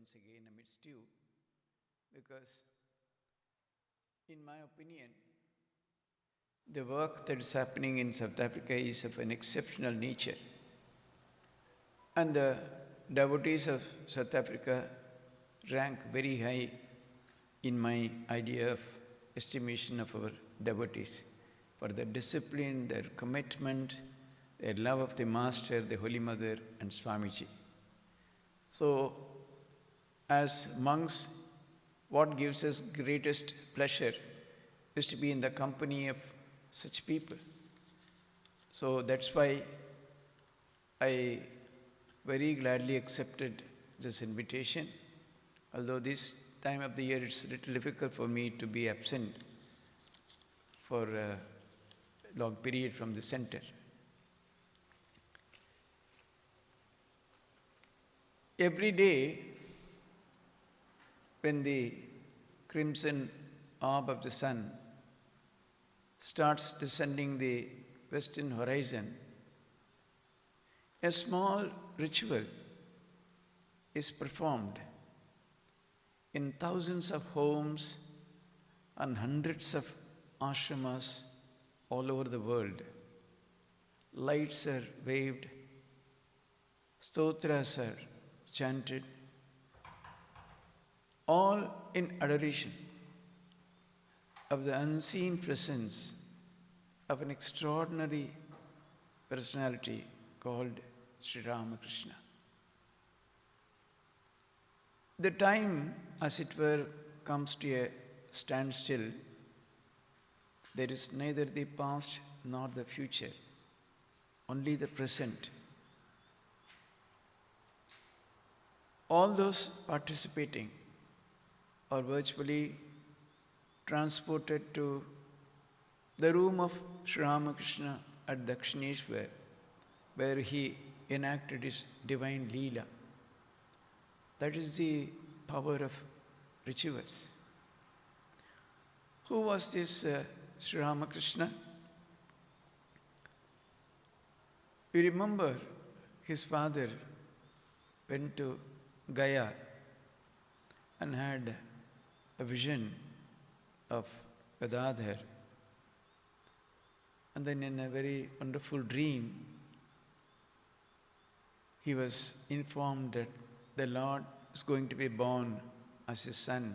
once again amidst you, because in my opinion, the work that is happening in South Africa is of an exceptional nature. And the devotees of South Africa rank very high in my idea of estimation of our devotees for their discipline, their commitment, their love of the Master, the Holy Mother, and Swamiji. So, as monks, what gives us greatest pleasure is to be in the company of such people. So that's why I very gladly accepted this invitation, although this time of the year it's a little difficult for me to be absent for a long period from the center. Every day, when the crimson orb of the sun starts descending the western horizon, a small ritual is performed in thousands of homes and hundreds of ashramas all over the world. Lights are waved, stotras are chanted, all in adoration of the unseen presence of an extraordinary personality called Sri Ramakrishna. The time, as it were, comes to a standstill. There is neither the past nor the future, only the present. All those participating are virtually transported to the room of Sri Ramakrishna at Dakshineshwar, where he enacted his divine Leela. That is the power of rituals. Who was this Sri Ramakrishna? We remember his father went to Gaya and had a vision of Gadadhar. And then in a very wonderful dream, he was informed that the Lord is going to be born as his son.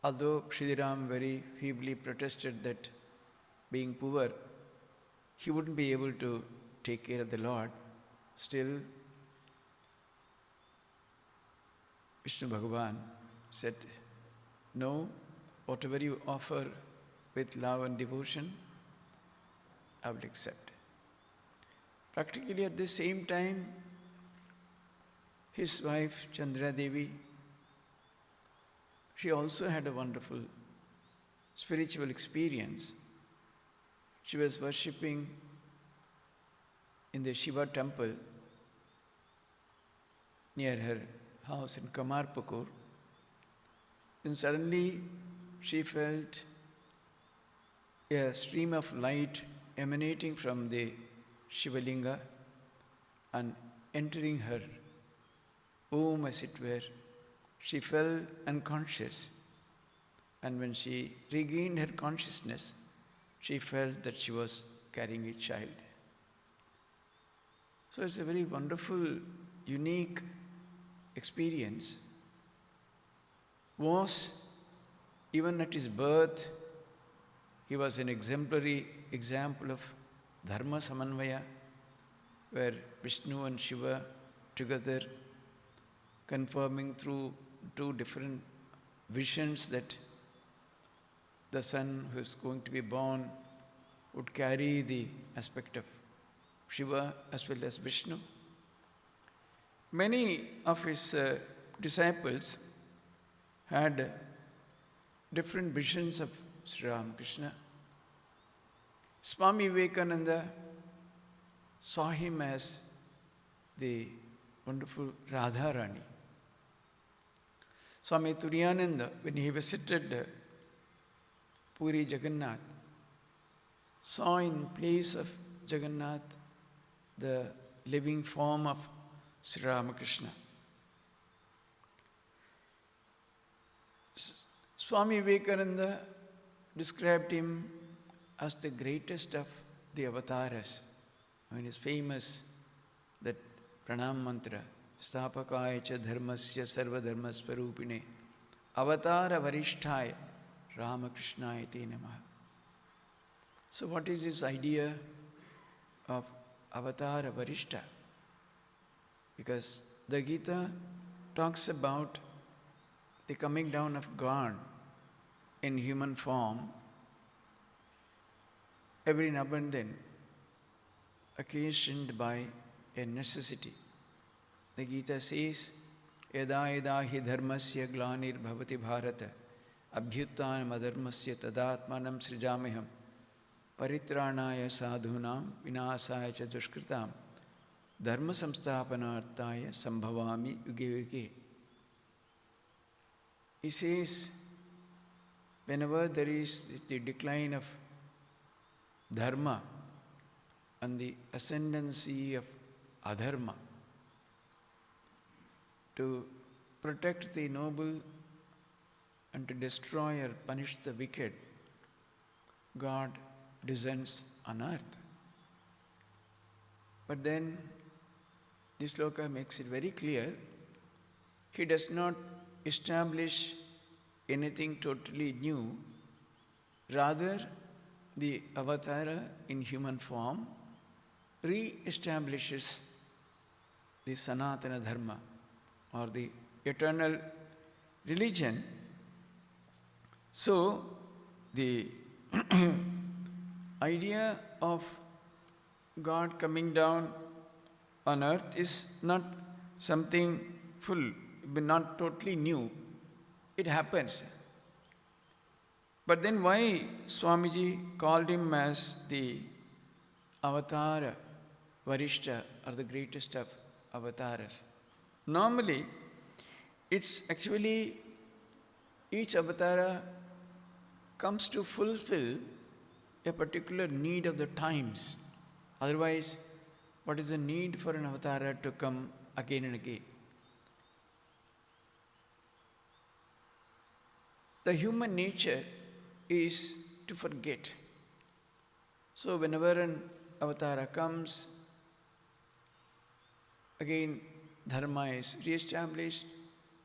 Although Shriram very feebly protested that being poor, he wouldn't be able to take care of the Lord, still Vishnu Bhagavan said, no, whatever you offer with love and devotion, I will accept. Practically at the same time, his wife Chandra Devi, she also had a wonderful spiritual experience. She was worshipping in the Shiva temple near her house in Kamarpukur. And suddenly she felt a stream of light emanating from the Shivalinga and entering her womb, as it were. She fell unconscious, and when she regained her consciousness, she felt that she was carrying a child. So it's a very wonderful, unique experience. Was, even at his birth, he was an exemplary example of Dharma Samanvaya, where Vishnu and Shiva together confirming through two different visions that the son who is going to be born would carry the aspect of Shiva as well as Vishnu. Many of his disciples had different visions of Sri Ramakrishna. Swami Vivekananda saw him as the wonderful Radharani. Swami Turiyananda, when he visited Puri Jagannath, saw in place of Jagannath the living form of Sri Ramakrishna. Swami Vivekananda described him as the greatest of the avatars. I mean, it's famous that pranam mantra, Stapakaya cha dharmasya sarva dharmasvarupine, avatara varishthaya, Ramakrishnaya te namaha. So what is this idea of avatara varishta? Because the Gita talks about the coming down of God in human form every now and then, occasioned by a necessity. The Gita says, Yada yada hi dharmasya glanir bhavati bharata abhyuttanam adharmasya tadatmanam srijamiham paritranaya sadhunam vinasaya cha dushkritam dharma samsthapanarthaya sambhavami yuge yuge. He says, whenever there is the decline of dharma and the ascendancy of adharma, to protect the noble and to destroy or punish the wicked, God descends on earth. But then this sloka makes it very clear, He does not establish anything totally new. Rather, the avatara in human form re-establishes the Sanatana Dharma or the eternal religion. So, the idea of God coming down on earth is not something not totally new. It happens. But then why Swamiji called him as the Avatara Varishta, or the greatest of avatars? Normally, it's actually each avatara comes to fulfill a particular need of the times. Otherwise, what is the need for an avatara to come again and again? The human nature is to forget. So whenever an avatara comes, again dharma is re-established,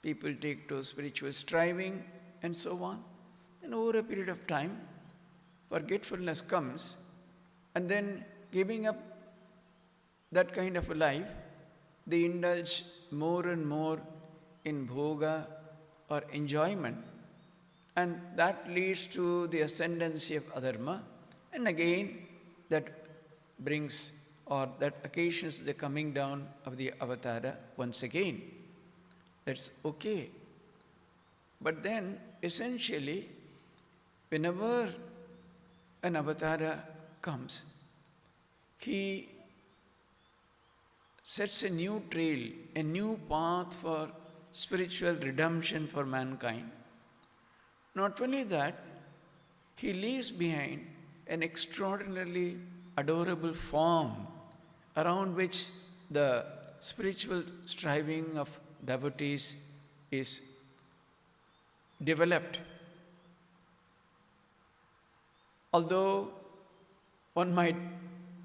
people take to spiritual striving and so on. Then over a period of time, forgetfulness comes, and then giving up that kind of a life, they indulge more and more in bhoga or enjoyment, and that leads to the ascendancy of adharma, and again that brings or that occasions the coming down of the avatara once again. That's okay. But then essentially, whenever an avatara comes, he sets a new trail, a new path for spiritual redemption for mankind. Not only that, he leaves behind an extraordinarily adorable form around which the spiritual striving of devotees is developed. Although one might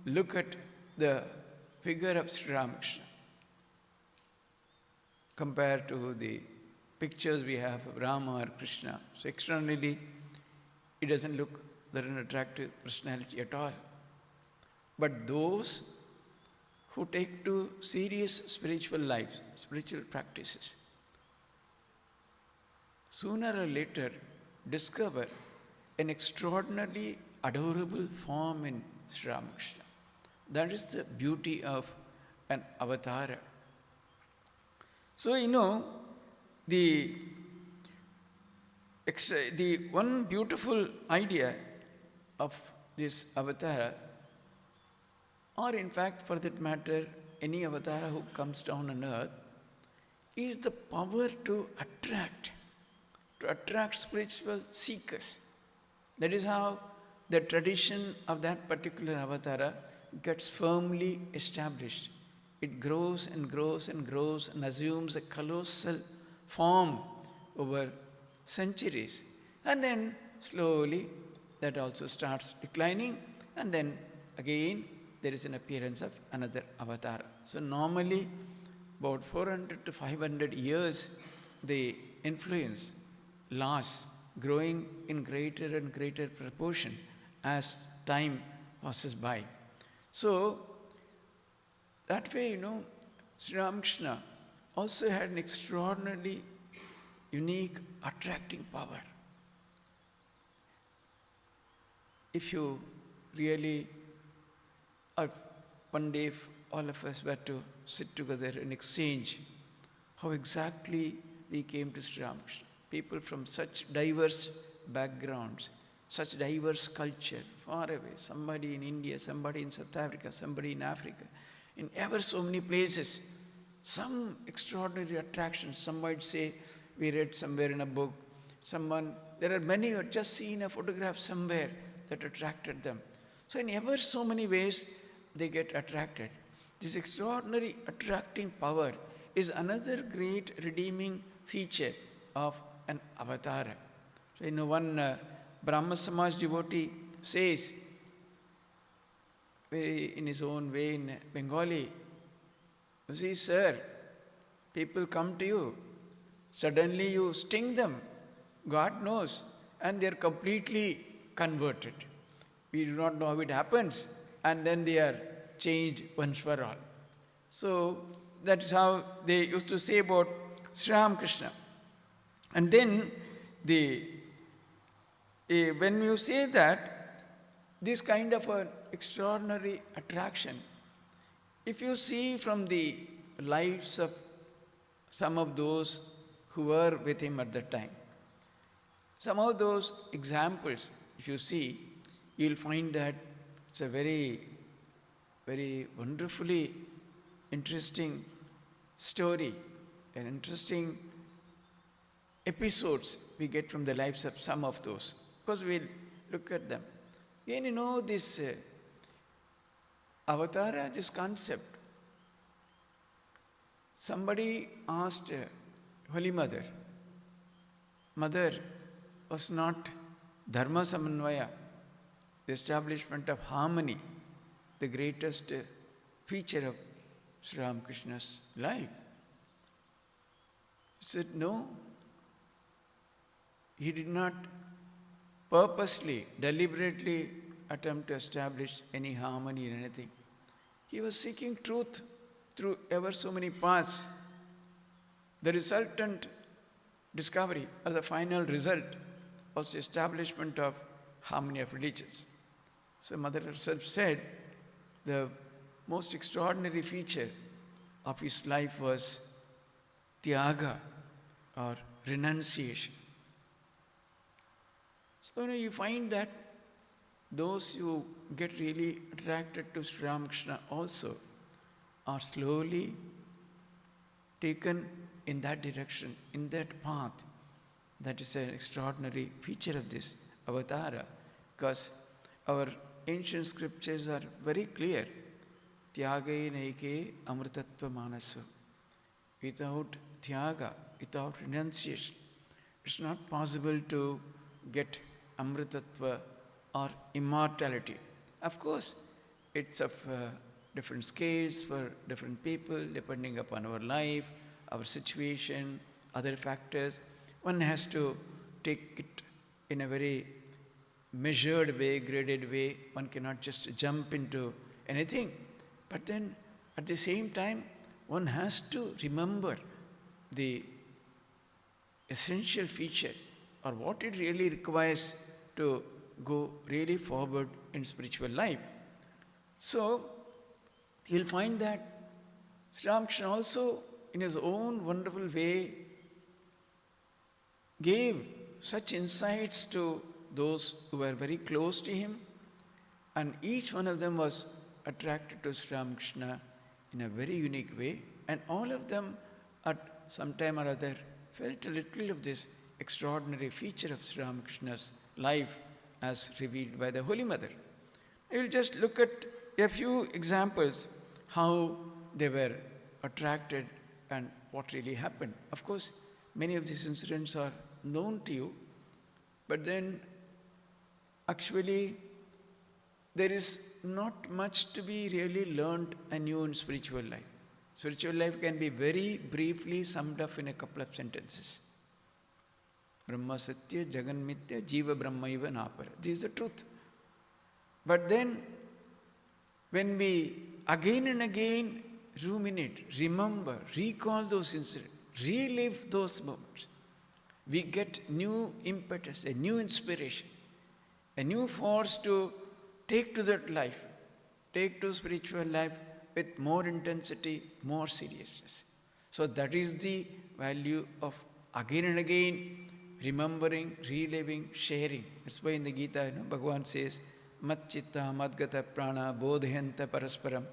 look at the figure of Sri Ramakrishna compared to the pictures we have of Rama or Krishna, so externally it doesn't look that an attractive personality at all. But those who take to serious spiritual lives, spiritual practices, sooner or later discover an extraordinarily adorable form in Sri Ramakrishna. That is the beauty of an avatara. So, the one beautiful idea of this avatara, or in fact for that matter any avatara who comes down on earth, is the power to attract spiritual seekers. That is how the tradition of that particular avatara gets firmly established. It grows and grows and grows and assumes a colossal form over centuries. And then slowly that also starts declining, and then again there is an appearance of another avatar. So normally about 400 to 500 years the influence lasts, growing in greater and greater proportion as time passes by. So that way, Sri Ramakrishna also had an extraordinarily unique, attracting power. If you really, one day if all of us were to sit together and exchange how exactly we came to Sri Ramakrishna, people from such diverse backgrounds, such diverse culture, far away, somebody in India, somebody in South Africa, somebody in Africa, in ever so many places, some extraordinary attractions. Some might say, we read somewhere in a book, there are many who had just seen a photograph somewhere that attracted them. So in ever so many ways, they get attracted. This extraordinary attracting power is another great redeeming feature of an avatar. So one Brahma Samaj devotee says, in his own way in Bengali, you see, sir, people come to you, suddenly you sting them, God knows, and they are completely converted. We do not know how it happens, and then they are changed once for all. So that is how they used to say about Sri Ramakrishna. And then when you say that, this kind of an extraordinary attraction, if you see from the lives of some of those who were with him at that time, some of those examples, if you see, you'll find that it's a very, very wonderfully interesting story, an interesting episodes we get from the lives of some of those. Because we'll look at them. Again, this avatara, this concept. Somebody asked Holy Mother, Mother, was not Dharma Samanvaya, the establishment of harmony, the greatest feature of Sri Ramakrishna's life? He said, no. He did not purposely, deliberately attempt to establish any harmony in anything. He was seeking truth through ever so many paths. The resultant discovery, or the final result, was the establishment of harmony of religions. So Mother herself said the most extraordinary feature of his life was tyaga, or renunciation. So you find that those who get really attracted to Sri Ramakrishna also are slowly taken in that direction, in that path. That is an extraordinary feature of this avatara, because our ancient scriptures are very clear. Tyage naike amritattva manasu. Without tyaga, without renunciation, it's not possible to get amritattva or immortality. Of course, it's of different scales for different people, depending upon our life, our situation, other factors. One has to take it in a very measured way, graded way. One cannot just jump into anything. But then, at the same time, one has to remember the essential feature, or what it really requires to go really forward in spiritual life. So, you'll find that Sri Ramakrishna also, in his own wonderful way, gave such insights to those who were very close to him, and each one of them was attracted to Sri Ramakrishna in a very unique way, and all of them at some time or other felt a little of this extraordinary feature of Sri Ramakrishna's life as revealed by the Holy Mother. I will just look at a few examples how they were attracted and what really happened. Of course, many of these incidents are known to you. But then, actually, there is not much to be really learned anew in spiritual life. Spiritual life can be very briefly summed up in a couple of sentences. Brahma Satya, Jagan Mithya, Jiva Brahmaiva Napara. This is the truth. But then, when we again and again ruminate, remember, recall those incidents, relive those moments, we get new impetus, a new inspiration, a new force to take to that life, take to spiritual life with more intensity, more seriousness. So that is the value of again and again remembering, reliving, sharing. That's why in the Gita, Bhagavan says, Mat chitta madgata prana bodhayanta parasparam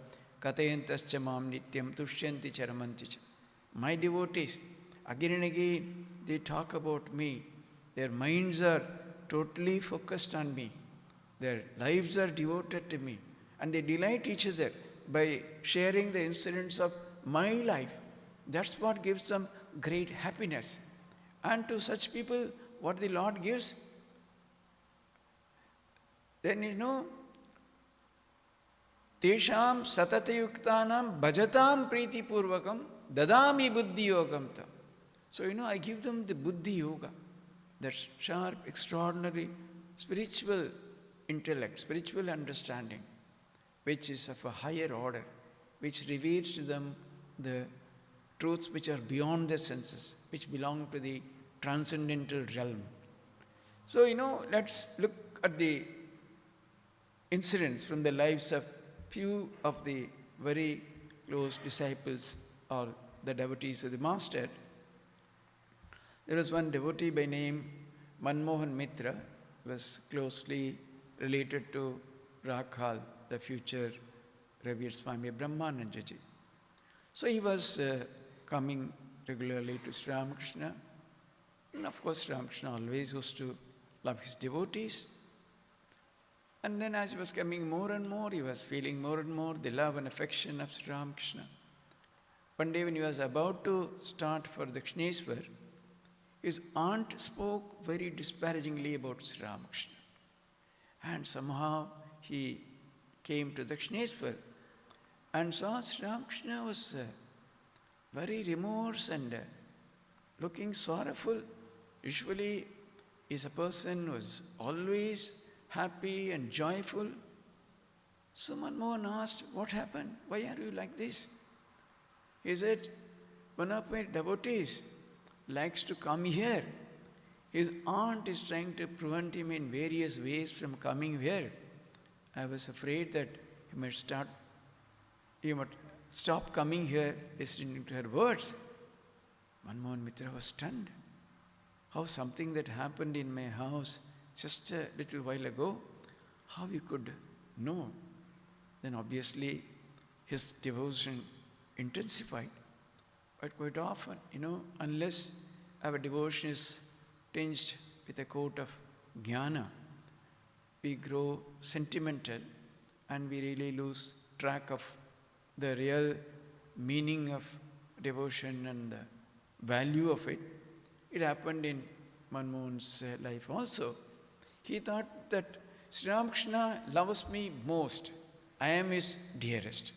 katayantascha mam nityam tushyanti charamanti cha. My devotees, again and again, they talk about me. Their minds are totally focused on me. Their lives are devoted to me. And they delight each other by sharing the incidents of my life. That's what gives them great happiness. And to such people, what the Lord gives, then Tesham satatayuktanam bhajatam priti purvakam dadami buddhi yogam tam. So, I give them the buddhi yoga, that sharp, extraordinary spiritual intellect, spiritual understanding, which is of a higher order, which reveals to them the truths which are beyond their senses, which belong to the transcendental realm. So, let's look at the incidents from the lives of few of the very close disciples or the devotees of the Master. There was one devotee by name Manmohan Mitra, was closely related to Rakhal, the future Revered Swami Brahmanandaji. So he was coming regularly to Sri Ramakrishna. And of course, Sri Ramakrishna always used to love his devotees. And then as he was coming more and more, he was feeling more and more the love and affection of Sri Ramakrishna. One day when he was about to start for Dakshineswar, his aunt spoke very disparagingly about Sri Ramakrishna. And somehow he came to Dakshineswar and saw Sri Ramakrishna was very remorse and looking sorrowful. Usually is a person who was always happy and joyful. So Manmohan asked, what happened? Why are you like this? He said, one of my devotees likes to come here. His aunt is trying to prevent him in various ways from coming here. I was afraid that he might stop coming here, listening to her words. Manmohan Mitra was stunned. How something that happened in my house just a little while ago, how you could know? Then obviously his devotion intensified. But quite often, unless our devotion is tinged with a coat of jnana, we grow sentimental and we really lose track of the real meaning of devotion and the value of it. It happened in Manmohan's life also. He thought that Sri Ramakrishna loves me most. I am his dearest.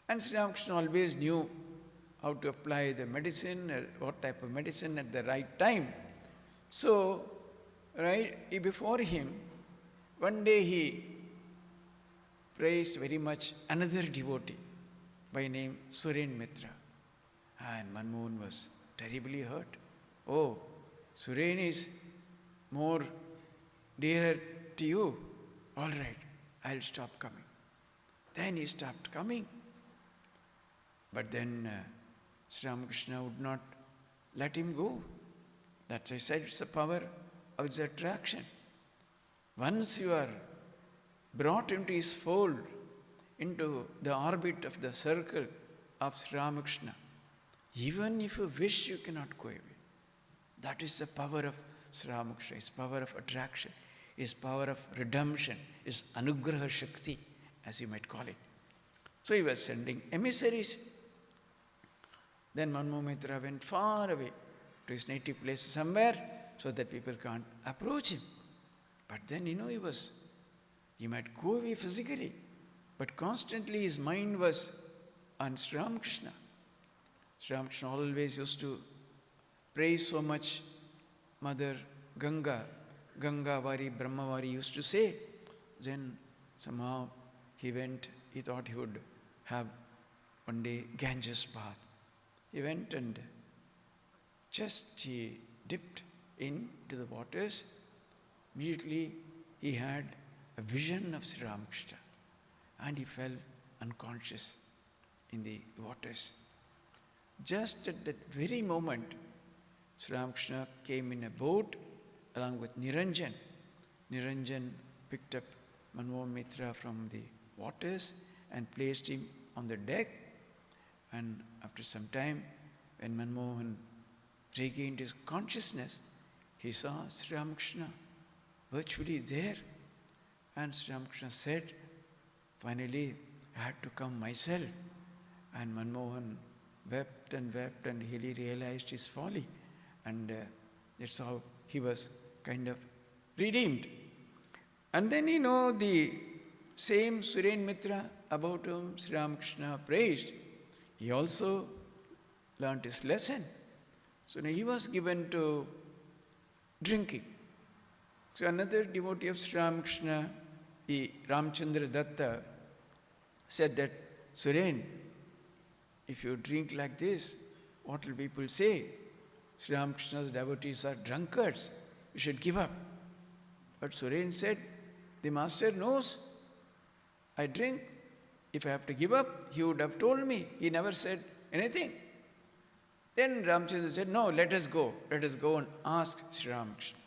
And Sri Ramakrishna always knew how to apply the medicine, what type of medicine at the right time. So, before him, one day he praised very much another devotee by name Suren Mitra. And Manmohan was terribly hurt. Oh, Suren is more dearer to you. All right, I'll stop coming. Then he stopped coming. But then Sri Ramakrishna would not let him go. That's why I said it's the power of his attraction. Once you are brought into his fold, into the orbit of the circle of Sri Ramakrishna, even if you wish, you cannot go away. That is the power of Sri Ramakrishna, his power of attraction, his power of redemption, his anugraha shakti, as you might call it. So he was sending emissaries. Then Manmohan Mitra went far away to his native place, somewhere so that people can't approach him. But then, he might go away physically, but constantly his mind was on Sri Ramakrishna. Sri Ramakrishna always used to praise so much Mother Ganga. Ganga-vari, Brahma-vari used to say. Then somehow he thought he would have one day Ganges bath. He went and he dipped into the waters. Immediately he had a vision of Sri Ramakrishna and he fell unconscious in the waters. Just at that very moment, Sri Ramakrishna came in a boat along with Niranjan. Niranjan picked up Manmohan Mitra from the waters and placed him on the deck. And after some time, when Manmohan regained his consciousness, he saw Sri Ramakrishna virtually there. And Sri Ramakrishna said, finally, I had to come myself. And Manmohan wept and he realized his folly. And that's how he was kind of redeemed. And then the same Suren Mitra about whom Sri Ramakrishna praised, he also learnt his lesson. So now he was given to drinking. So another devotee of Sri Ramakrishna, Ramchandra Datta, said that, Suren, if you drink like this, what will people say? Sri Ramakrishna's devotees are drunkards. You should give up. But Suren said, the master knows I drink. If I have to give up, he would have told me. He never said anything. Then Ramchandra said, no, let us go. Let us go and ask Sri Ramakrishna.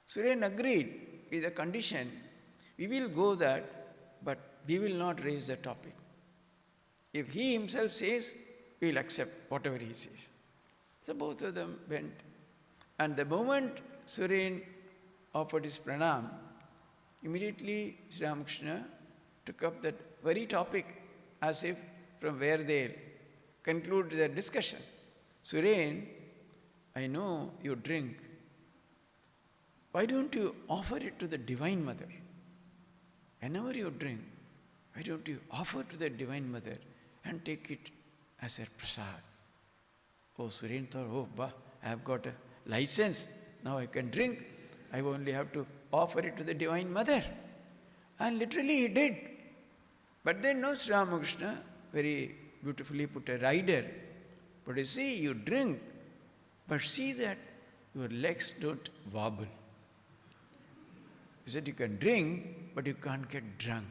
Suren agreed with the condition, we will go that, but we will not raise the topic. If he himself says, we will accept whatever he says. So both of them went. And the moment Suren offered his pranam, immediately Sri Ramakrishna took up that very topic as if from where they concluded their discussion. Suren, I know you drink. Why don't you offer it to the Divine Mother? Whenever you drink, why don't you offer to the Divine Mother and take it as a prasad? Oh, Suren thought, I have got a license. Now I can drink. I only have to offer it to the Divine Mother. And literally he did. But then Sri Ramakrishna very beautifully put a rider. But you see, you drink, but see that your legs don't wobble. He said you can drink, but you can't get drunk.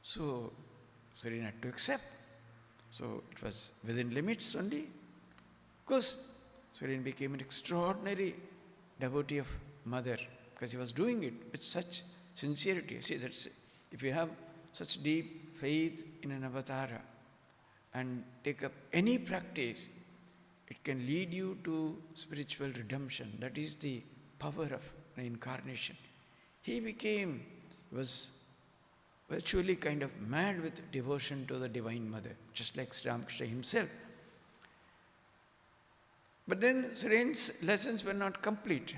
So Suren had to accept. So it was within limits only. Of course, Suren became an extraordinary devotee of Mother because he was doing it with such sincerity. See, that's if you have such deep faith in an avatara and take up any practice, it can lead you to spiritual redemption. That is the power of reincarnation. He was virtually kind of mad with devotion to the Divine Mother, just like Sri Ramakrishna himself. But then Suren's lessons were not complete.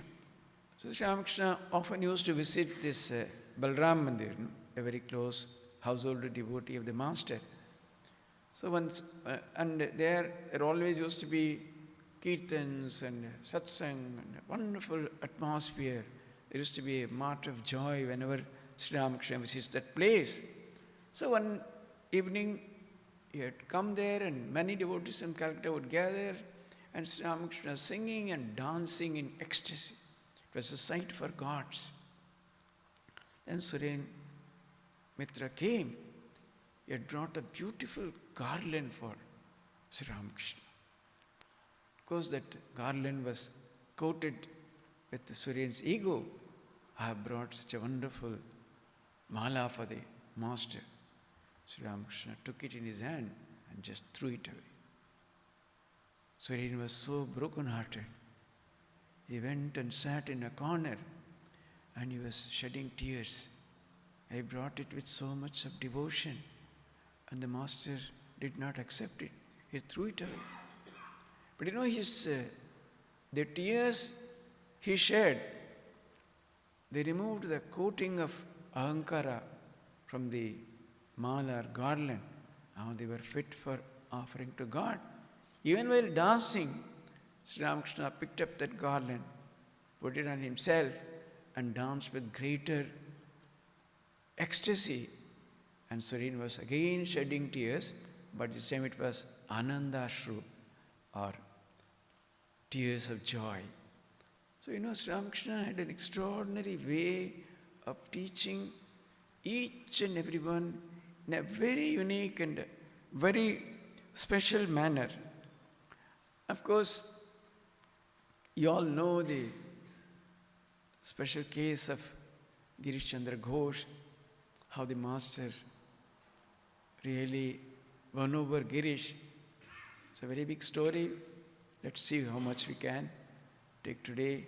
So Sri Ramakrishna often used to visit this Balram Mandir, a very close household devotee of the Master. So once, and there always used to be kirtans and satsang and a wonderful atmosphere. There used to be a mart of joy whenever Sri Ramakrishna visits that place. So one evening he had come there and many devotees from Calcutta would gather and Sri Ramakrishna singing and dancing in ecstasy. It was a sight for gods. Then Suren Mitra came. He had brought a beautiful garland for Sri Ramakrishna. Of course, that garland was coated with Suren's ego. I have brought such a wonderful mala for the Master. Sri Ramakrishna took it in his hand and just threw it away. Suren was so broken-hearted. He went and sat in a corner and he was shedding tears. I brought it with so much of devotion and the Master did not accept it. He threw it away. But his The tears he shed, they removed the coating of ahankara from the mala or garland. Now they were fit for offering to God. Even while dancing, Sri Ramakrishna picked up that garland, put it on himself, and danced with greater ecstasy. And Surin was again shedding tears, but this time it was Anandashru, or tears of joy. So, Sri Ramakrishna had an extraordinary way of teaching each and everyone in a very unique and very special manner. Of course, you all know the special case of Girish Chandra Ghosh, how the master really won over Girish. It's a very big story. Let's see how much we can take today.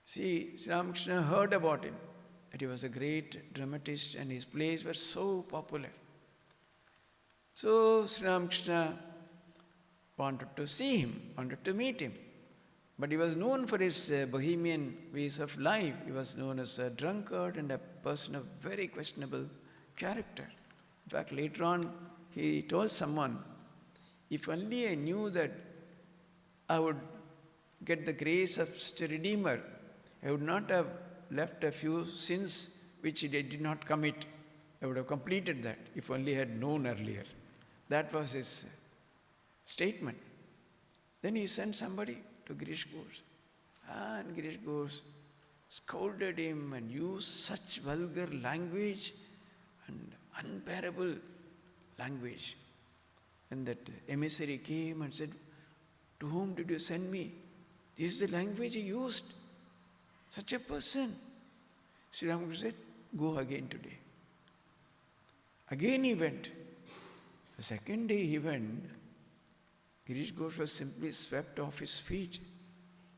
See, Sri Ramakrishna heard about him, that he was a great dramatist and his plays were so popular. So Sri Ramakrishna wanted to see him, wanted to meet him. But he was known for his bohemian ways of life. He was known as a drunkard and a person of very questionable character. In fact, later on, he told someone, if only I knew that I would get the grace of such a Redeemer, I would not have left a few sins which he did not commit. I would have completed that if only I had known earlier. That was his statement. Then he sent somebody to Girish Ghosh. And Girish Ghosh scolded him and used such vulgar language and unbearable language. And that emissary came and said, to whom did you send me? This is the language he used. Such a person. Sri Ramakrishna said, go again today. Again he went. The second day he went, Girish Ghosh was simply swept off his feet.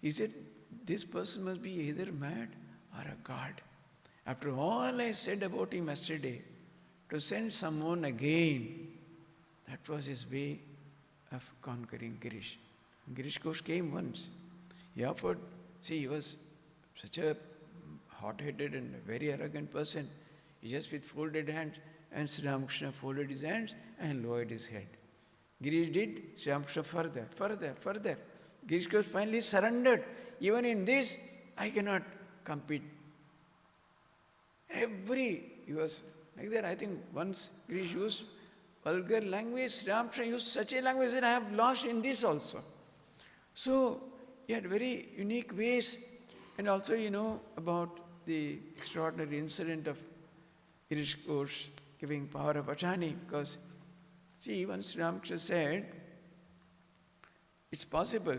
He said, this person must be either mad or a god. After all I said about him yesterday, to send someone again, that was his way of conquering Girish. Girish Ghosh came once. He offered, see, he was such a hot-headed and very arrogant person. He just with folded hands, and Sri Ramakrishna folded his hands and lowered his head. Girish did, Sri Ramakrishna further. Girish Ghosh finally surrendered. Even in this, I cannot compete. He was like that. I think once Girish used vulgar language, Sri Ramakrishna used such a language that I have lost in this also. So, he had very unique ways. And also, about the extraordinary incident of Girish Ghosh giving power of attorney, because, see, once Ramakrishna said, it's possible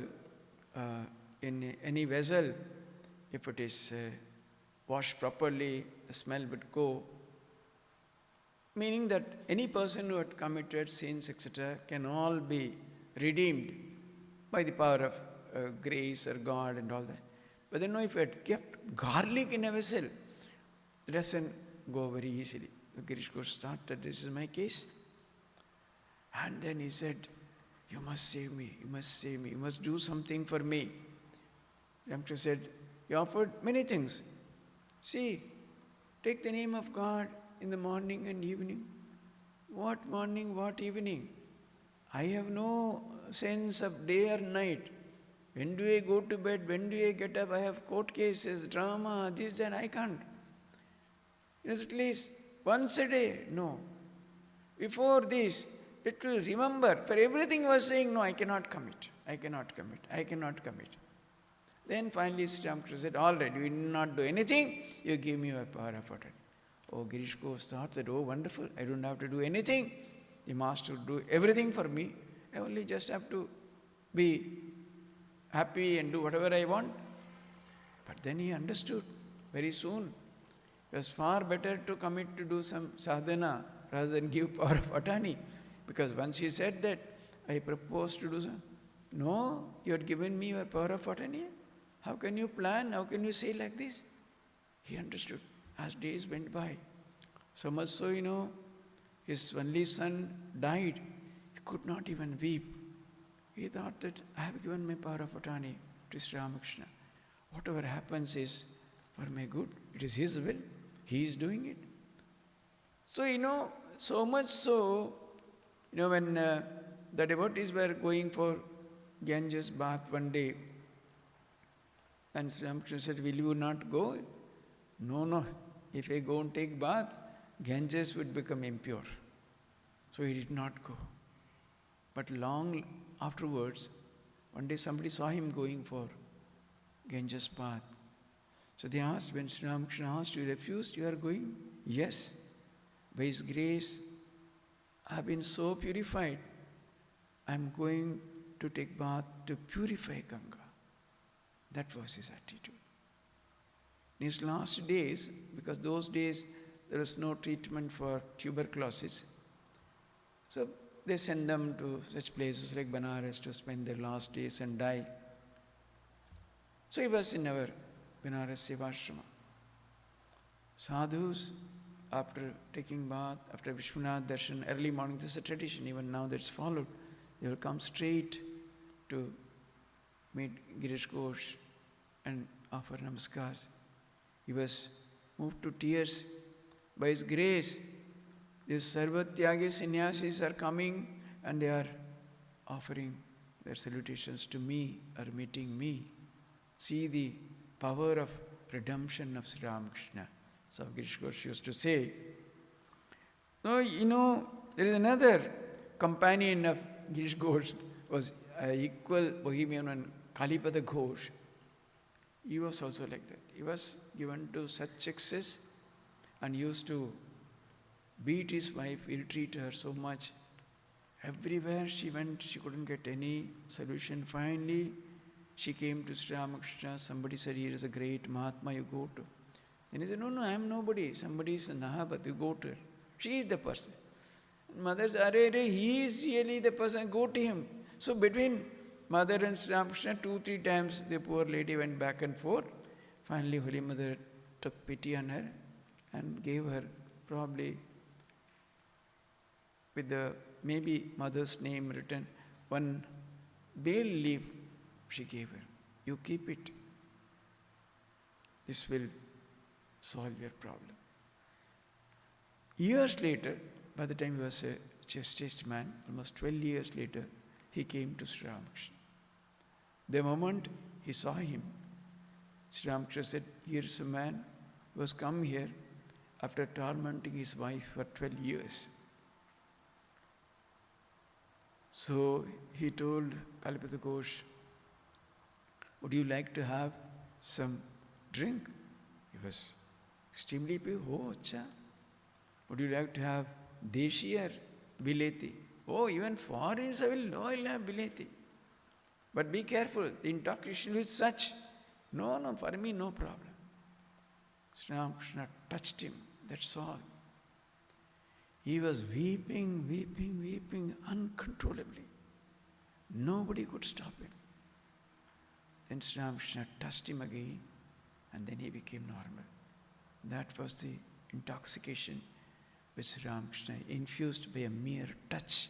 in any vessel, if it is washed properly, the smell would go. Meaning that any person who had committed sins, etc., can all be redeemed by the power of grace or God and all that. But then, if you had kept garlic in a vessel, it doesn't go very easily. Girish Ghosh thought that this is my case. And then he said, you must save me, you must do something for me. Ramakrishna said, he offered many things. See, take the name of God in the morning and evening. What morning, what evening? I have no sense of day or night. When do I go to bed? When do I get up? I have court cases, drama, this and I can't. At least once a day. No. Before this, it will remember. For everything I was saying, no, I cannot commit. Then finally Sri Ramakrishna said, all right, you will not do anything, you give me your power of attorney. Oh, Girish Ghosh thought that, oh, wonderful, I don't have to do anything. The master will do everything for me. I only just have to be happy and do whatever I want. But then he understood very soon. It was far better to commit to do some sadhana rather than give power of attorney. Because once he said that, I propose to do something. No, you had given me your power of attorney. How can you plan? How can you say like this? He understood as days went by. So much so, his only son died. He could not even weep. He thought that I have given my power of attorney. to Sri Ramakrishna. Whatever happens is for my good. It is his will. He is doing it. So, so much so, when the devotees were going for Ganges bath one day, and Sri Ramakrishna said, will you not go? No. If I go and take bath, Ganges would become impure. So he did not go. But long afterwards, one day somebody saw him going for Ganges bath. So they asked, when Sri Ramakrishna asked, you refused, you are going? Yes. By His grace, I have been so purified. I am going to take bath to purify Ganga. That was his attitude. In his last days, because those days there was no treatment for tuberculosis, so they send them to such places like Banaras to spend their last days and die. So he was in our Banaras Sevashrama. Sadhus, after taking bath, after Vishwanath Darshan, early morning, this is a tradition, even now that's followed. They will come straight to meet Girish Ghosh and offer namaskars. He was moved to tears. By his grace, these Sarvatyagi sannyasis are coming and they are offering their salutations to me or meeting me. See the power of redemption of Sri Ramakrishna. So Girish Ghosh used to say. No, there is another companion of Girish Ghosh, was an equal bohemian one, Kalipada Ghosh. He was also like that. He was given to such excess and used to beat his wife, ill-treat her so much. Everywhere she went, she couldn't get any solution. Finally, she came to Sri Ramakrishna. Somebody said, here is a great Mahatma, you go to. Then he said, no, I am nobody. Somebody is Nahabat, you go to her. She is the person. Mother said, he is really the person, go to him. So between mother and Sri Ramakrishna, 2-3 times the poor lady went back and forth. Finally, Holy Mother took pity on her and gave her, probably with the maybe mother's name written, one bay leaf she gave her. You keep it. This will solve your problem. Years later, by the time he was a chastised man, almost 12 years later, he came to Sri Ramakrishna. The moment he saw him, Sri Ramakrishna said, here is a man who has come here after tormenting his wife for 12 years. So he told Kalipada Ghosh, would you like to have some drink? He was extremely pure. Oh, acha. Would you like to have deshi or bileti? Oh, even foreigners will have bileti. But be careful, the intoxication is such. No, for me, no problem. Sri Ramakrishna touched him, that's all. He was weeping uncontrollably. Nobody could stop him. Then Sri Ramakrishna touched him again, and then he became normal. That was the intoxication which Sri Ramakrishna infused by a mere touch.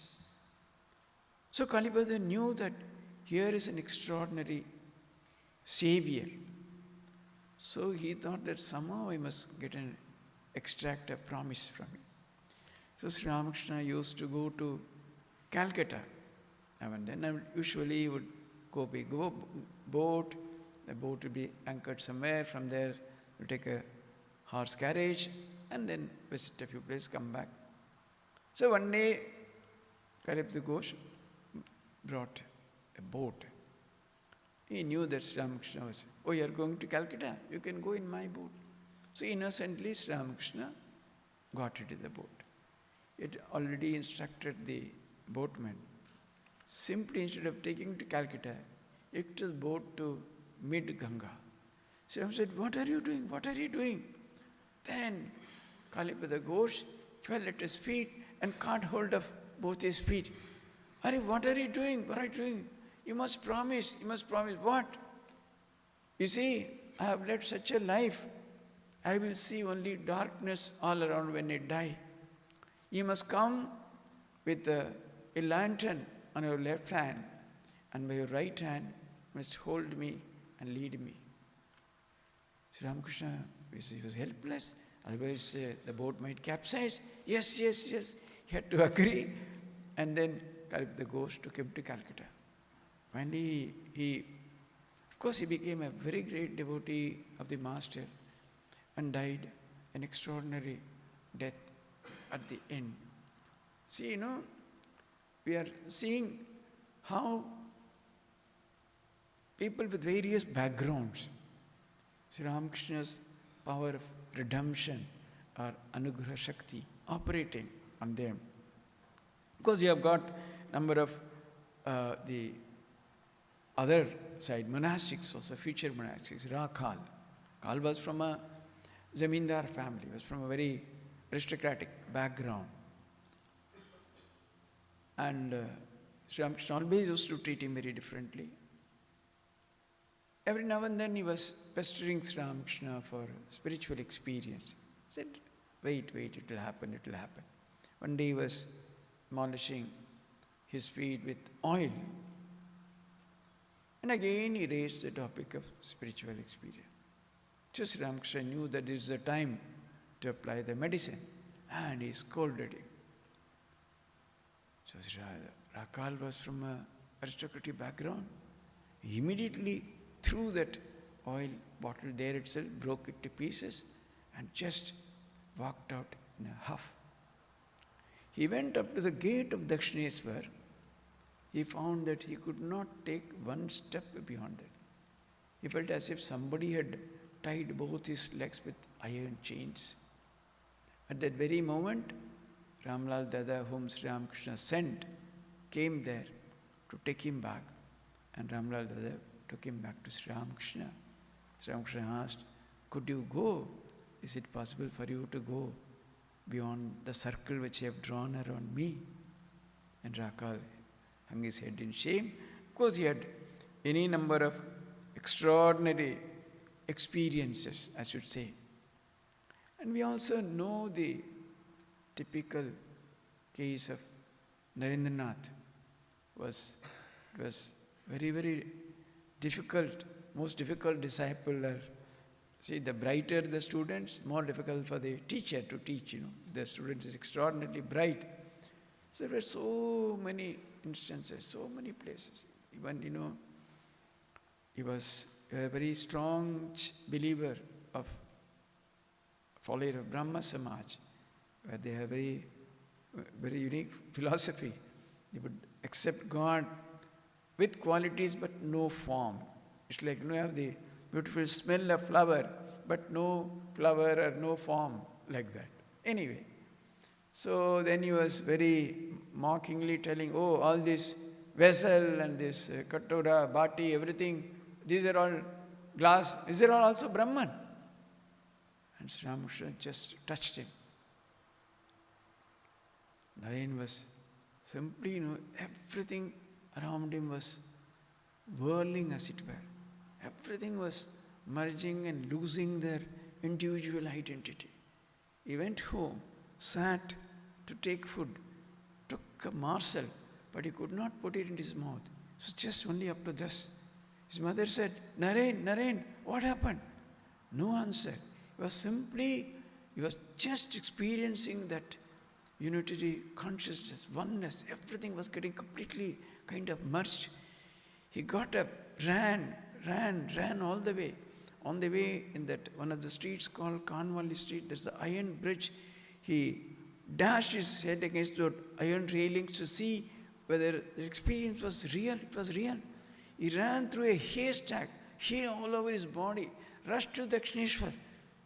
So Kalipada knew that here is an extraordinary savior. So he thought that somehow I must extract a promise from him. So Sri Ramakrishna used to go to Calcutta. Now and then usually he would go by boat. The boat would be anchored somewhere. From there, we'll take a horse carriage and then visit a few places, come back. So one day, Kalipada Ghosh brought a boat. He knew that Sri Ramakrishna was, oh, you are going to Calcutta? You can go in my boat. So innocently, Sri Ramakrishna got into the boat. It already instructed the boatman. Simply, instead of taking to Calcutta, it took the boat to mid-Ganga. Sri Ramakrishna said, what are you doing? What are you doing? Then Kalipada Ghosh fell at his feet and caught hold of both his feet. What are you doing? What are you doing? You must promise. What? You see, I have led such a life. I will see only darkness all around when I die. You must come with a lantern on your left hand, and by your right hand, must hold me and lead me. Sri Ramakrishna, he was helpless, otherwise the boat might capsize. Yes, yes, yes. He had to agree. And then the ghost took him to Calcutta. Finally, of course, he became a very great devotee of the Master and died an extraordinary death at the end. See, we are seeing how people with various backgrounds, Sri Ramakrishna's power of redemption or Anugraha Shakti operating on them. Because we have got number of the other side, monastics also, future monastics. Rakal. Kal was from a Zamindar family, was from a very aristocratic background. And Sri Ramakrishna always used to treat him very differently. Every now and then he was pestering Sri Ramakrishna for spiritual experience. He said, wait, it will happen, it will happen. One day he was polishing his feet with oil. And again he raised the topic of spiritual experience. Just Sri Ramakrishna knew that this is the time to apply the medicine. And he scolded him. So Sri Rakal was from an aristocratic background. He immediately threw that oil bottle there itself, broke it to pieces, and just walked out in a huff. He went up to the gate of Dakshineswar. He found that he could not take one step beyond that. He felt as if somebody had tied both his legs with iron chains. At that very moment, Ramlal Dada, whom Sri Ramakrishna sent, came there to take him back. And Ramlal Dada took him back to Sri Ramakrishna. Sri Ramakrishna asked, could you go? Is it possible for you to go beyond the circle which you have drawn around me? And Rakal hung his head in shame. Of course, he had any number of extraordinary experiences, I should say. And we also know the typical case of Narendranath. It was very, very difficult, most difficult disciple. See, the brighter the students, more difficult for the teacher to teach, The student is extraordinarily bright. So there were so many instances, so many places. Even, he was a very strong believer of follower of Brahma Samaj, where they have very, very unique philosophy. They would accept God with qualities but no form. It's like you have the beautiful smell of flower, but no flower or no form like that. Anyway, so then he was very mockingly telling, all this vessel and this katora, bati, everything, these are all glass, these are all also Brahman. And Sri Ramakrishna just touched him. Naren was simply, everything around him was whirling as it were. Everything was merging and losing their individual identity. He went home, sat to take food, took a morsel, but he could not put it in his mouth. It was just only up to this. His mother said, Naren, what happened? No answer. He was just experiencing that unitary consciousness, oneness. Everything was getting completely kind of merged. He got up, ran all the way. On the way in that one of the streets called Kanwali Street, there's the iron bridge. He dashed his head against the iron railings to see whether the experience was real. It was real. He ran through a haystack, hay all over his body, rushed to Dakshineswar.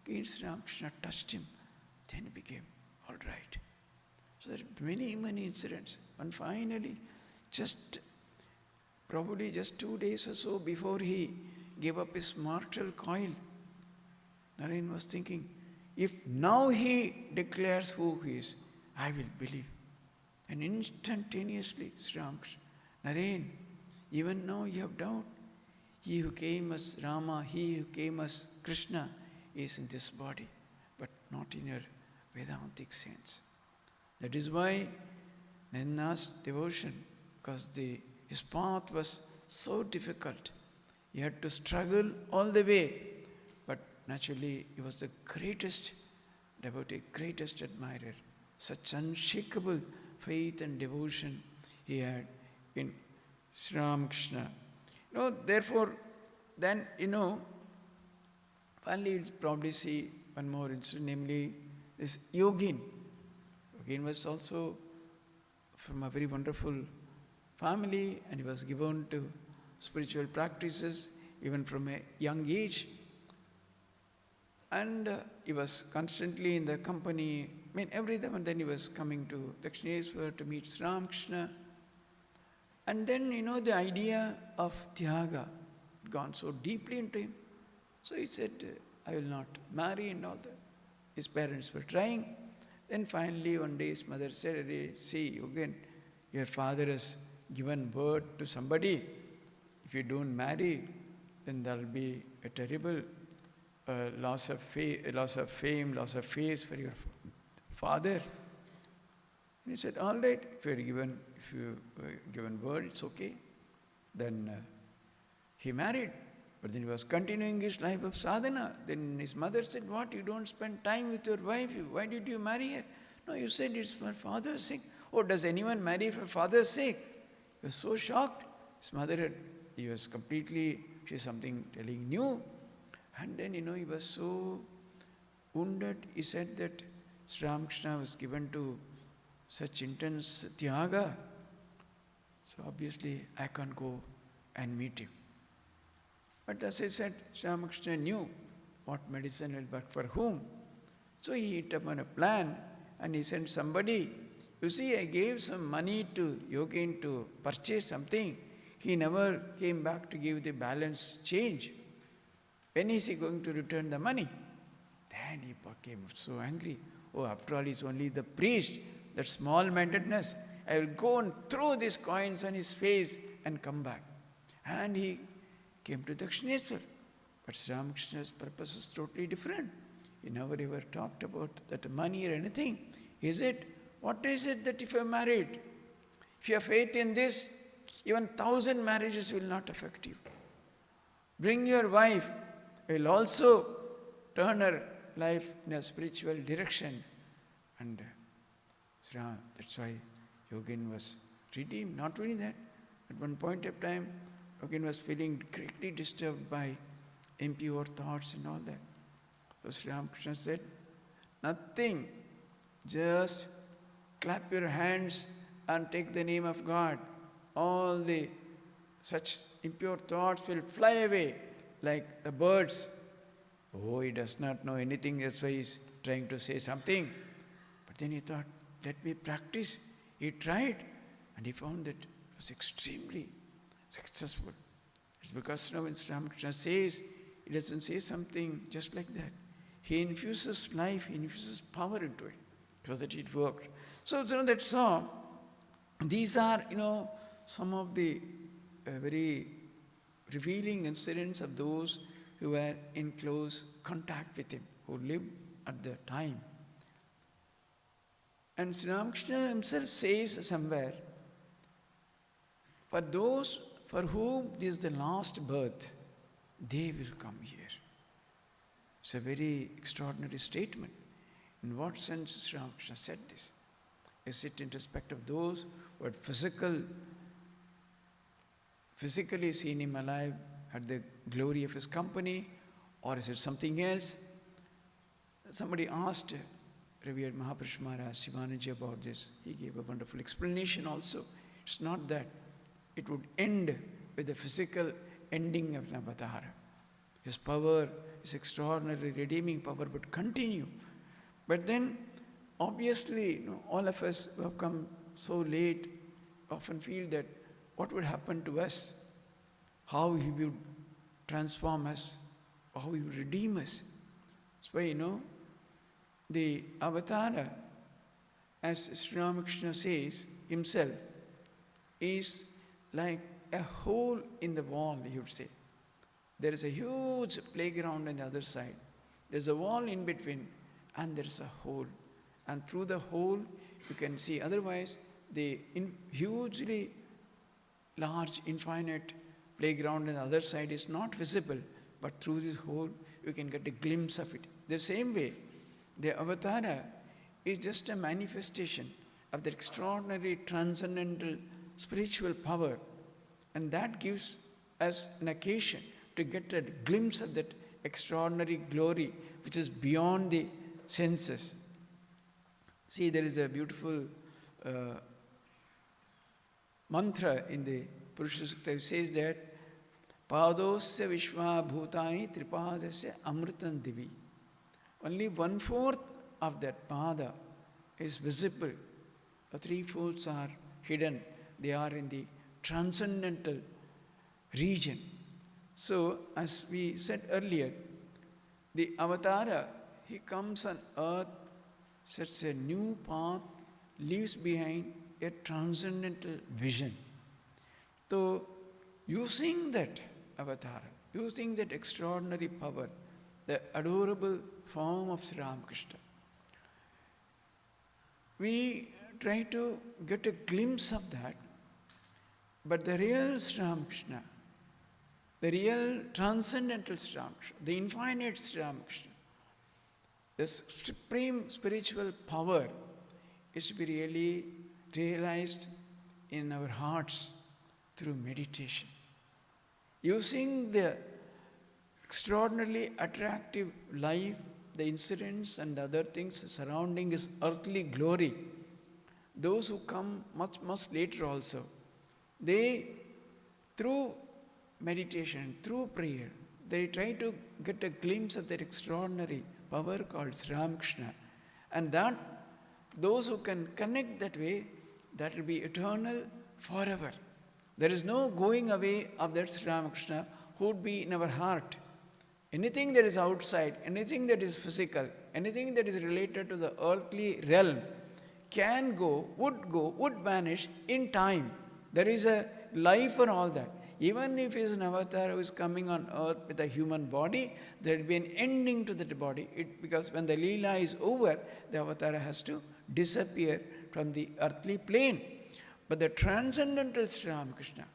Again, Sri Ramakrishna touched him. Then he became all right. So there are many, many incidents. And finally, probably just 2 days or so before he gave up his mortal coil, Naren was thinking, if now he declares who he is, I will believe. And instantaneously, Sri Ramakrishna, Naren, even now you have doubt. He who came as Rama, he who came as Krishna is in this body, but not in your Vedantic sense. That is why Narendranath's devotion, because his path was so difficult, He had to struggle all the way. But naturally, he was the greatest devotee, greatest admirer. Such unshakable faith and devotion he had in Sri Ramakrishna. Therefore, then, finally we'll probably see one more incident, namely this Yogin. Yogin was also from a very wonderful family, and he was given to spiritual practices even from a young age. And he was constantly in the company, every time and then he was coming to Dakshineswar to meet Sri Ramakrishna. And then, the idea of Tyaga had gone so deeply into him. So he said, I will not marry and all that. His parents were trying. Then finally one day his mother said, see, again, your father has given word to somebody. If you don't marry, then there will be a terrible loss of fame, loss of face for your father. And he said, all right, if you given word, it's okay. Then he married. But then he was continuing his life of sadhana. Then his mother said, what, you don't spend time with your wife? Why did you marry her? No, you said it's for father's sake. Oh, does anyone marry for father's sake? He was so shocked. His mother she's something telling new. And then, he was so wounded. He said that Sri Ramakrishna was given to such intense tyaga. So obviously, I can't go and meet him. But as I said, Sri Ramakrishna knew what medicine will work for whom. So he hit upon a plan and he sent somebody. You see, I gave some money to Yogin to purchase something. He never came back to give the balance change. When is he going to return the money? Then he became so angry. Oh, after all, he's only the priest. That small-mindedness. I will go and throw these coins on his face and come back. And he came to Dakshineswar. But Sri Ramakrishna's purpose was totally different. He never ever talked about that money or anything. What is it that if you are married, if you have faith in this, even 1,000 marriages will not affect you. Bring your wife, will also turn her life in a spiritual direction. And that's why Yogin was redeemed. Not only that, at one point of time, Yogin was feeling greatly disturbed by impure thoughts and all that. So Sri Ramakrishna said, nothing, just clap your hands and take the name of God. All the such impure thoughts will fly away like the birds. Oh, he does not know anything, that's why he's trying to say something. But then he thought, let me practice. He tried and he found that it was extremely successful. It's because when Sri Ramakrishna says, he doesn't say something just like that. He infuses life, he infuses power into it, so that it worked. So, that's all. These are, some of the very revealing incidents of those who were in close contact with him, who lived at the time. And Sri Ramakrishna himself says somewhere, for those for whom this is the last birth, they will come here. It's a very extraordinary statement. In what sense Sri Ramakrishna said this? Is it in respect of those who had physically seen him alive, had the glory of his company, or is it something else? Somebody asked Revered Mahapurush Maharaj, Shivananji, about this. He gave a wonderful explanation also. It's not that it would end with the physical ending of an avatar. His power, his extraordinary redeeming power would continue. But then, obviously, all of us who have come so late often feel that what would happen to us, how he would transform us, how he would redeem us. That's why, the avatara, as Sri Ramakrishna says himself, is like a hole in the wall, he would say. There is a huge playground on the other side. There's a wall in between, and there's a hole. And through the hole, you can see. Otherwise, the hugely large, infinite playground on the other side is not visible, but through this hole you can get a glimpse of it. The same way, the avatara is just a manifestation of the extraordinary transcendental spiritual power, and that gives us an occasion to get a glimpse of that extraordinary glory which is beyond the senses. See, there is a beautiful mantra in the Purusha Sukta. It says that Padosya Vishwa Bhutani Tripadasya Amritan Divi. Only 1/4 of that pada is visible. The 3/4 are hidden. They are in the transcendental region. So, as we said earlier, the avatara, he comes on earth, sets a new path, leaves behind a transcendental vision. So, using that avatara, using that extraordinary power, the adorable form of Sri Ramakrishna, we try to get a glimpse of that, but the real Sri Ramakrishna, the real transcendental Sri Ramakrishna, the infinite Sri Ramakrishna, the supreme spiritual power is to be really realized in our hearts through meditation. Using the extraordinarily attractive life, the incidents and other things surrounding his earthly glory, those who come much, much later also, they, through meditation, through prayer, they try to get a glimpse of that extraordinary power called Sri Ramakrishna. And that, those who can connect that way, that will be eternal forever. There is no going away of that Sri Ramakrishna who would be in our heart. Anything that is outside, anything that is physical, anything that is related to the earthly realm can go, would vanish in time. There is a life for all that. Even if he is an avatar who is coming on earth with a human body, there will be an ending to that body. Because when the Leela is over, the avatar has to disappear from the earthly plane. But the transcendental Sri Ramakrishna,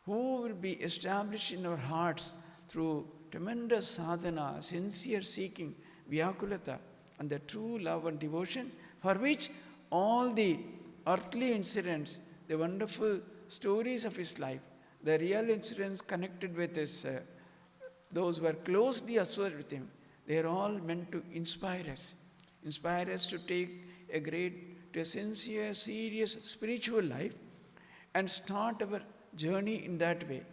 who will be established in our hearts through tremendous sadhana, sincere seeking, vyakulata, and the true love and devotion, for which all the earthly incidents, the wonderful stories of his life, the real incidents connected with his, those who are closely associated with him, they are all meant to inspire us to take a sincere, serious spiritual life and start our journey in that way.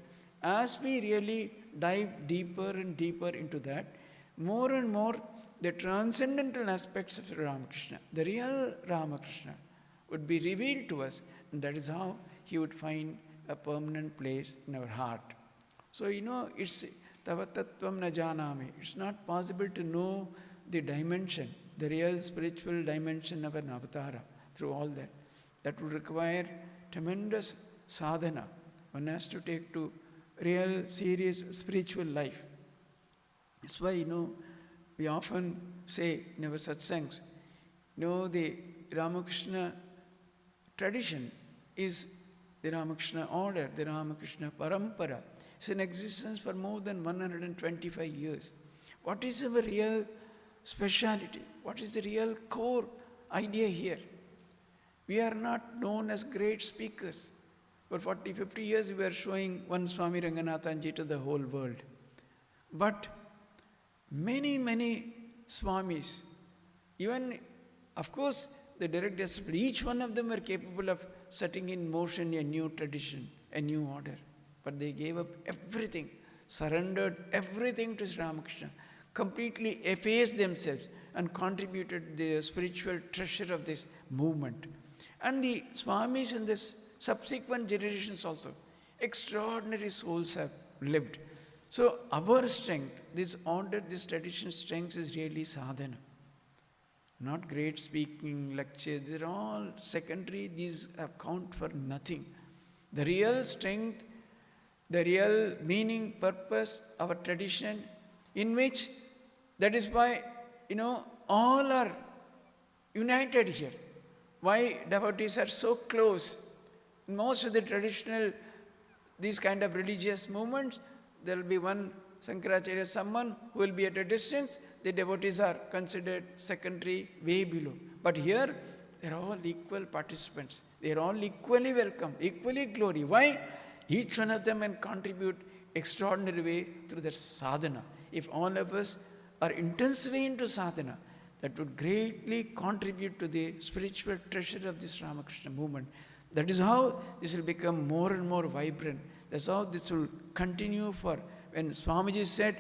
As we really dive deeper and deeper into that, more and more the transcendental aspects of Ramakrishna, the real Ramakrishna, would be revealed to us, and that is how he would find a permanent place in our heart. So, it's tavatatvam na janami. It's not possible to know the dimension, the real spiritual dimension of an avatara through all that. That would require tremendous sadhana. One has to take to real, serious spiritual life. That's why, we often say in our satsangs, the Ramakrishna tradition is the Ramakrishna order, the Ramakrishna parampara. It's in existence for more than 125 years. What is our real speciality? What is the real core idea here? We are not known as great speakers. For 40, 50 years we were showing one Swami Ranganathanji to the whole world. But many, many Swamis, even, of course, the direct disciples, each one of them were capable of setting in motion a new tradition, a new order. But they gave up everything, surrendered everything to Sri Ramakrishna, completely effaced themselves and contributed the spiritual treasure of this movement. And the Swamis in this subsequent generations also, extraordinary souls have lived. So our strength, this order, this tradition strength is really sadhana. Not great speaking, lectures, they're all secondary, these count for nothing. The real strength, the real meaning, purpose, our tradition, in which, that is why, all are united here. Why devotees are so close. Most of the traditional these kind of religious movements, there will be one Shankaracharya, someone who will be at a distance. The devotees are considered secondary, way below. But here, they are all equal participants. They are all equally welcome, equally glory. Why? Each one of them can contribute extraordinary way through their sadhana. If all of us are intensely into sadhana, that would greatly contribute to the spiritual treasure of this Ramakrishna movement. That is how this will become more and more vibrant. That's how this will continue for. When Swamiji said,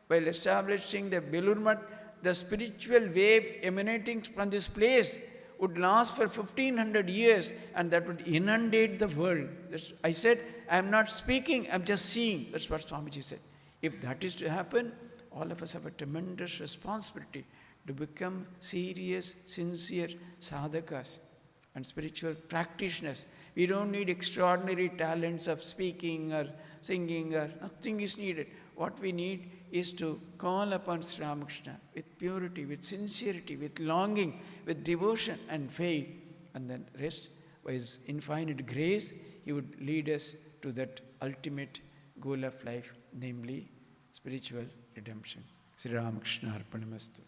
while establishing the Belur Math, the spiritual wave emanating from this place would last for 1500 years and that would inundate the world. I said, I am not speaking, I am just seeing. That's what Swamiji said. If that is to happen, all of us have a tremendous responsibility to become serious, sincere sadhakas and spiritual practitioners. We don't need extraordinary talents of speaking or singing or nothing is needed. What we need is to call upon Sri Ramakrishna with purity, with sincerity, with longing, with devotion and faith. And then rest, by His infinite grace, He would lead us to that ultimate goal of life, namely spiritual redemption. Sri Ramakrishna Arpanamastu.